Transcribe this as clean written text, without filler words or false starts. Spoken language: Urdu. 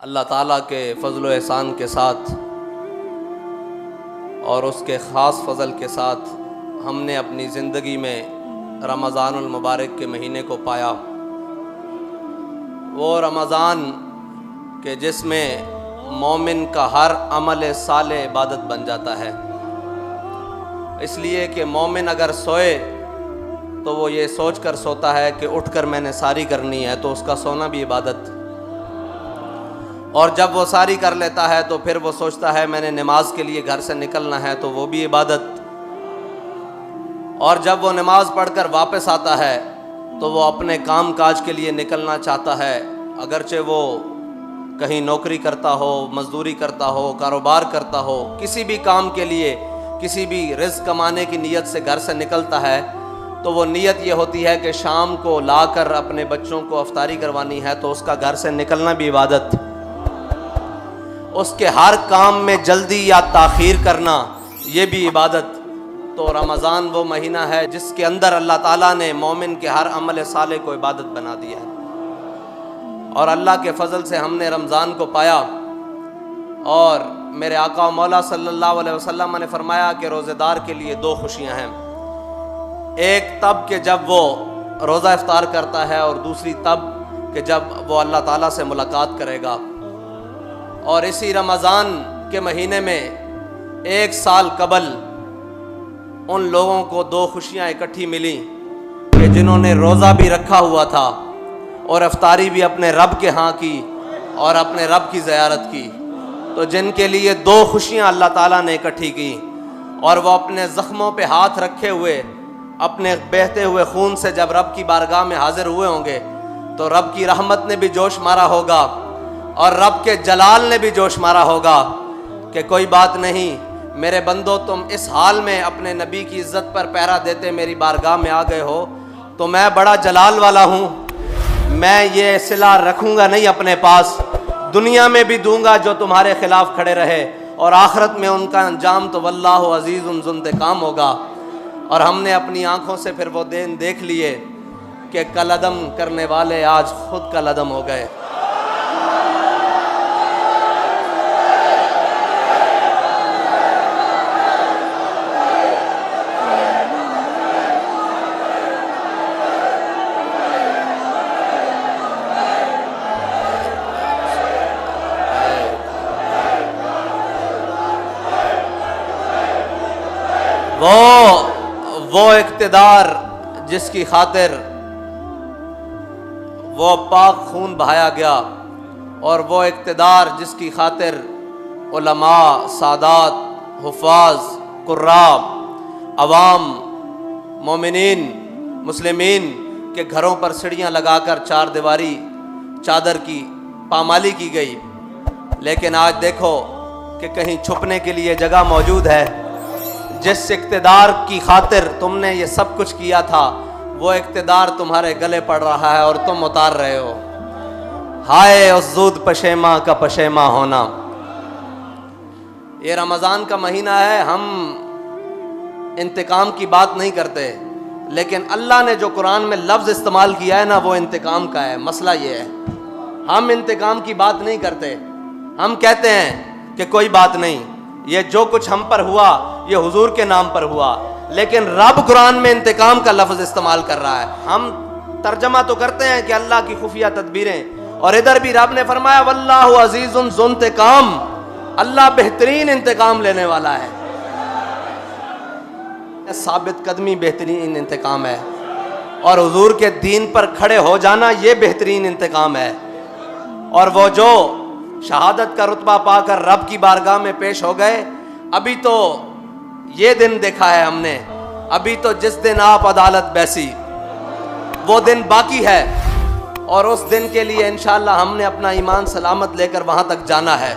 اللہ تعالیٰ کے فضل و احسان کے ساتھ اور اس کے خاص فضل کے ساتھ ہم نے اپنی زندگی میں رمضان المبارک کے مہینے کو پایا۔ وہ رمضان کہ جس میں مومن کا ہر عمل صالح عبادت بن جاتا ہے، اس لیے کہ مومن اگر سوئے تو وہ یہ سوچ کر سوتا ہے کہ اٹھ کر میں نے ساری کرنی ہے، تو اس کا سونا بھی عبادت، اور جب وہ ساری کر لیتا ہے تو پھر وہ سوچتا ہے میں نے نماز کے لیے گھر سے نکلنا ہے، تو وہ بھی عبادت، اور جب وہ نماز پڑھ کر واپس آتا ہے تو وہ اپنے کام کاج کے لیے نکلنا چاہتا ہے، اگرچہ وہ کہیں نوکری کرتا ہو، مزدوری کرتا ہو، کاروبار کرتا ہو، کسی بھی کام کے لیے کسی بھی رزق کمانے کی نیت سے گھر سے نکلتا ہے، تو وہ نیت یہ ہوتی ہے کہ شام کو لا کر اپنے بچوں کو افطاری کروانی ہے، تو اس کا گھر سے نکلنا بھی عبادت، اس کے ہر کام میں جلدی یا تاخیر کرنا یہ بھی عبادت۔ تو رمضان وہ مہینہ ہے جس کے اندر اللہ تعالیٰ نے مومن کے ہر عمل صالح کو عبادت بنا دیا ہے، اور اللہ کے فضل سے ہم نے رمضان کو پایا۔ اور میرے آقا و مولا صلی اللہ علیہ وسلم نے فرمایا کہ روزے دار کے لیے دو خوشیاں ہیں، ایک تب کہ جب وہ روزہ افطار کرتا ہے، اور دوسری تب کہ جب وہ اللہ تعالیٰ سے ملاقات کرے گا۔ اور اسی رمضان کے مہینے میں ایک سال قبل ان لوگوں کو دو خوشیاں اکٹھی ملی کہ جنہوں نے روزہ بھی رکھا ہوا تھا اور افطاری بھی اپنے رب کے ہاں کی اور اپنے رب کی زیارت کی، تو جن کے لیے دو خوشیاں اللہ تعالیٰ نے اکٹھی کی، اور وہ اپنے زخموں پہ ہاتھ رکھے ہوئے اپنے بہتے ہوئے خون سے جب رب کی بارگاہ میں حاضر ہوئے ہوں گے، تو رب کی رحمت نے بھی جوش مارا ہوگا اور رب کے جلال نے بھی جوش مارا ہوگا کہ کوئی بات نہیں میرے بندو، تم اس حال میں اپنے نبی کی عزت پر پہرا دیتے میری بارگاہ میں آ گئے ہو، تو میں بڑا جلال والا ہوں، میں یہ صلہ رکھوں گا نہیں اپنے پاس، دنیا میں بھی دوں گا جو تمہارے خلاف کھڑے رہے، اور آخرت میں ان کا انجام تو واللہ عزیز ذو انتقام ہوگا۔ اور ہم نے اپنی آنکھوں سے پھر وہ دن دیکھ لیے کہ کالعدم کرنے والے آج خود کالعدم ہو گئے۔ وہ اقتدار جس کی خاطر وہ پاک خون بہایا گیا، اور وہ اقتدار جس کی خاطر علماء، سادات، حفاظ، قراء، عوام، مومنین، مسلمین کے گھروں پر سیڑھیاں لگا کر چار دیواری چادر کی پامالی کی گئی، لیکن آج دیکھو کہ کہیں چھپنے کے لیے جگہ موجود ہے۔ جس اقتدار کی خاطر تم نے یہ سب کچھ کیا تھا، وہ اقتدار تمہارے گلے پڑ رہا ہے اور تم اتار رہے ہو۔ ہائے اس زود پشیماں کا پشیماں ہونا۔ یہ رمضان کا مہینہ ہے، ہم انتقام کی بات نہیں کرتے، لیکن اللہ نے جو قرآن میں لفظ استعمال کیا ہے نا، وہ انتقام کا ہے۔ مسئلہ یہ ہے ہم انتقام کی بات نہیں کرتے، ہم کہتے ہیں کہ کوئی بات نہیں، یہ جو کچھ ہم پر ہوا یہ حضور کے نام پر ہوا، لیکن رب قرآن میں انتقام کا لفظ استعمال کر رہا ہے۔ ہم ترجمہ تو کرتے ہیں کہ اللہ کی خفیہ تدبیریں، اور ادھر بھی رب نے فرمایا واللہ عزیز ذو انتقام، اللہ بہترین انتقام لینے والا ہے۔ ثابت قدمی بہترین انتقام ہے، اور حضور کے دین پر کھڑے ہو جانا یہ بہترین انتقام ہے۔ اور وہ جو شہادت کا رتبہ پا کر رب کی بارگاہ میں پیش ہو گئے، ابھی تو یہ دن دیکھا ہے ہم نے، ابھی تو جس دن آپ عدالت بیسی وہ دن باقی ہے، اور اس دن کے لیے انشاءاللہ ہم نے اپنا ایمان سلامت لے کر وہاں تک جانا ہے۔